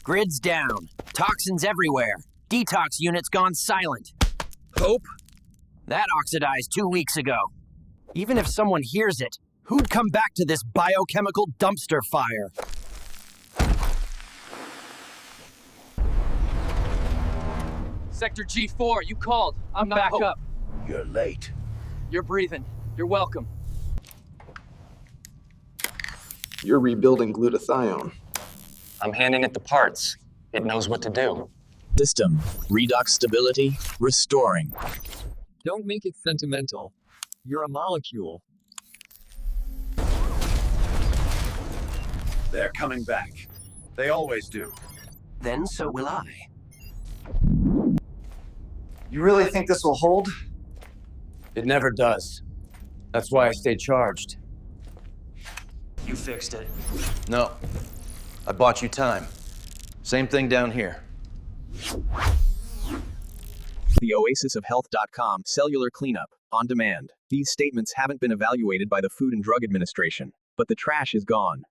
Grid's down. Toxins everywhere. Detox units gone silent. Hope? That oxidized 2 weeks ago. Even if someone hears it, who'd come back to this biochemical dumpster fire? Sector G4, you called. I'm back up. You're late. You're breathing. You're welcome. You're rebuilding glutathione. I'm handing it the parts. It knows what to do. System. Redox stability. Restoring. Don't make it sentimental. You're a molecule. They're coming back. They always do. Then so will I. You really think this will hold? It never does. That's why I stay charged. You fixed it. No. I bought you time. Same thing down here. The Oasis of Health.com cellular cleanup on demand. These statements haven't been evaluated by the Food and Drug Administration, but the trash is gone.